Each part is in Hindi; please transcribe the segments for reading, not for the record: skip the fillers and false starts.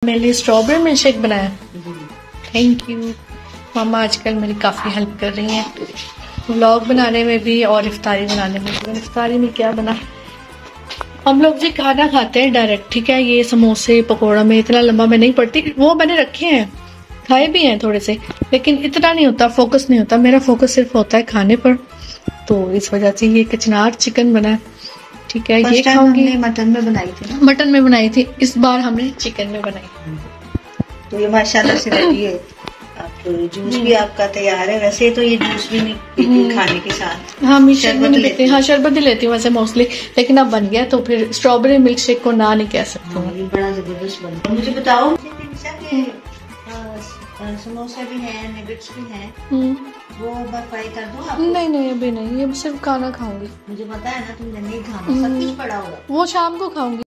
मेरे लिए स्ट्रॉबेरी मिल्क शेक बनाया। Thank you. मामा आजकल मेरी काफ़ी हेल्प कर रही हैं व्लॉग बनाने में भी और इफ्तारी बनाने में भी। इफ्तारी में क्या बना, हम लोग जी खाना खाते हैं डायरेक्ट, ठीक है। ये समोसे पकौड़ा में इतना लंबा मैं नहीं पड़ती, वो मैंने रखे हैं, खाए भी हैं थोड़े से, लेकिन इतना नहीं होता, फोकस नहीं होता। मेरा फोकस सिर्फ होता है खाने पर, तो इस वजह से ये कचनार चिकन बना है, ठीक है। ये खाऊंगी। मटन में बनाई थी ना? मटन में बनाई थी, इस बार हमने चिकन में बनाई। तो ये माशाल्लाह से रेडी है। आप जूस भी आपका तैयार है। वैसे तो ये जूस भी नहीं पीती खाने के साथ। हाँ, शरबत लेती हूँ। हाँ, शरबत ही लेती हूँ वैसे मोस्टली, लेकिन अब बन गया तो फिर स्ट्रॉबेरी मिल्क शेक को ना नहीं कह सकती हूँ। ये बड़ा जबरदस्त बन गया। मुझे बताओ, समोसा भी है, नगेट्स भी हैं, वो फ्राई कर दूँ आपको? नहीं अभी नहीं, ये सिर्फ खाना खाऊंगी। मुझे पता है ना, तुमने नहीं खाना, सब कुछ पड़ा होगा। वो शाम को खाऊंगी।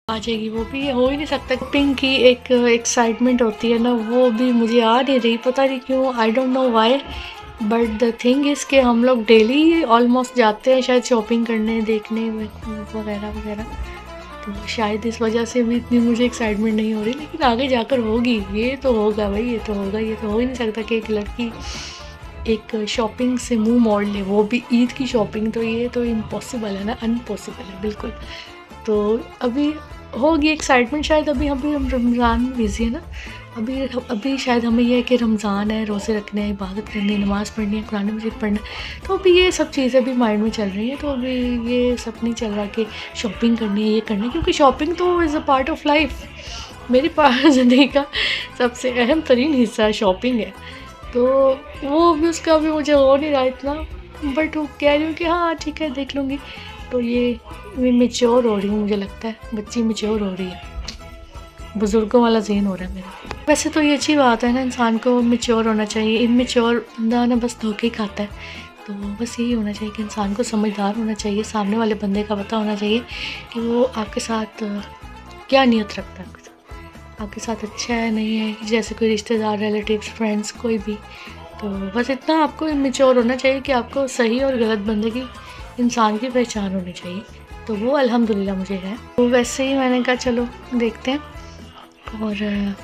आ जाएगी वो भी, हो ही नहीं सकता। पिंक की एक एक्साइटमेंट होती है ना, वो भी मुझे आ नहीं रही, पता नहीं क्यों, I don't know why. But the thing is कि हम लोग डेली ऑलमोस्ट जाते हैं शायद शॉपिंग करने, देखने वगैरह वगैरह, तो शायद इस वजह से भी इतनी मुझे एक्साइटमेंट नहीं हो रही, लेकिन आगे जाकर होगी। ये तो होगा भाई, ये तो होगा। ये तो हो ही नहीं सकता कि एक लड़की एक शॉपिंग से मुंह मोड़ ले, वो भी ईद की शॉपिंग। तो ये तो इम्पॉसिबल है ना, अनपॉसिबल है बिल्कुल। तो अभी होगी एक्साइटमेंट शायद। अभी हम रमज़ान में बिज़ी है ना, अभी शायद हमें यह है कि रमज़ान है, रोज़े रखने हैं, इबादत करनी है, नमाज़ पढ़नी है, कुरान मजीद पढ़ना है, तो अभी ये सब चीज़ें भी माइंड में चल रही हैं। तो अभी ये सब नहीं चल रहा कि शॉपिंग करनी है, ये करना है, क्योंकि शॉपिंग तो is a part of life. मेरी ज़िंदगी का सबसे अहम तरीन हिस्सा शॉपिंग है। तो वो भी, उसका भी मुझे हो नहीं रहा इतना, बट वो कह रही हूँ कि हाँ ठीक है देख लूँगी। तो ये मैं मैच्योर हो रही हूँ, मुझे लगता है बच्ची मैच्योर हो रही है, बुज़ुर्गों वाला ज़हन हो रहा है मेरा। वैसे तो ये अच्छी बात है ना, इंसान को मैच्योर होना चाहिए। इमैच्योर बंदा ना बस धोखे खाता है। तो बस यही होना चाहिए कि इंसान को समझदार होना चाहिए, सामने वाले बंदे का पता होना चाहिए कि वो आपके साथ क्या नीयत रखता है, आपके साथ अच्छा है नहीं है, जैसे कोई रिश्तेदार, रिलेटिव्स, फ्रेंड्स, कोई भी। तो बस इतना आपको इमैच्योर होना चाहिए कि आपको सही और गलत बंदे की, इंसान की पहचान होनी चाहिए। तो वो अल्हम्दुलिल्लाह मुझे है। तो वैसे ही मैंने कहा चलो देखते हैं। और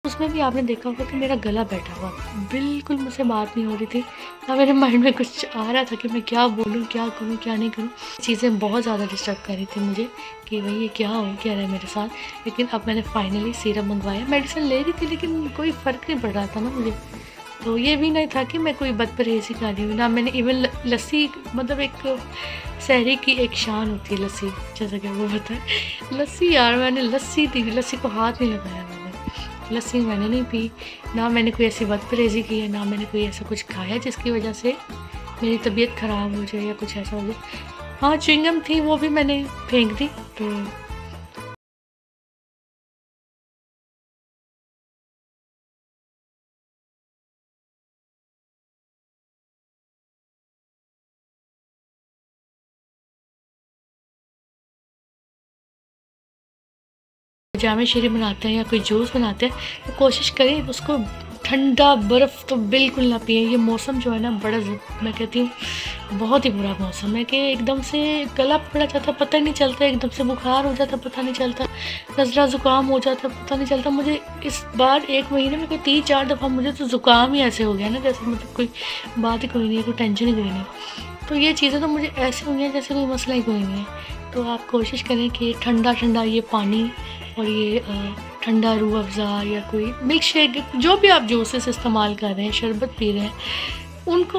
उसमें भी आपने देखा होगा कि मेरा गला बैठा हुआ, बिल्कुल मुझसे बात नहीं हो रही थी, ना मेरे माइंड में कुछ आ रहा था कि मैं क्या बोलूँ, क्या करूँ, क्या नहीं करूँ। चीज़ें बहुत ज़्यादा डिस्टर्ब कर रही थी मुझे कि भाई ये क्या हो क्या रहा है मेरे साथ। लेकिन अब मैंने फाइनली सीरम मंगवाया, मेडिसिन ले रही थी लेकिन कोई फ़र्क नहीं पड़ रहा था ना मुझे। तो ये भी नहीं था कि मैं कोई बदपरहेज़ी कर रही हूँ, ना मैंने इवन लस्सी, मतलब एक सहरी की एक शान होती है लस्सी, जैसा कि वो होता है लस्सी। यार मैंने लस्सी थी, लस्सी को हाथ नहीं लगाया मैंने, लस्सी मैंने नहीं पी, ना मैंने कोई ऐसी बदपरहेज़ी की है, ना मैंने कोई ऐसा कुछ खाया जिसकी वजह से मेरी तबीयत ख़राब हो जाए या कुछ ऐसा हो जाए। हाँ, च्युइंगम थी, वो भी मैंने फेंक दी। तो जामे शीरी बनाते हैं या कोई जूस बनाते हैं तो कोशिश करें उसको ठंडा बर्फ़ तो बिल्कुल ना पिए। ये मौसम जो है ना बड़ा, मैं कहती हूँ बहुत ही बुरा मौसम है कि एकदम से गला पकड़ा जाता पता ही नहीं चलता, एकदम से बुखार हो जाता पता नहीं चलता, नज़ला ज़ुकाम हो जाता पता नहीं चलता। मुझे इस बार 1 महीने में कोई 3-4 दफ़ा मुझे तो ज़ुकाम ही ऐसे हो गया ना, जैसे मतलब कोई बात ही कोई नहीं है, कोई टेंशन ही कोई नहीं। तो ये चीज़ें तो मुझे ऐसे हुई हैं जैसे कोई मसला ही कोई नहीं है। तो आप कोशिश करें कि ठंडा ठंडा ये पानी और ये ठंडा रूह अफ़ज़ा या कोई मिल्क शेक, जो भी आप जूसेस इस्तेमाल कर रहे हैं, शरबत पी रहे हैं, उनको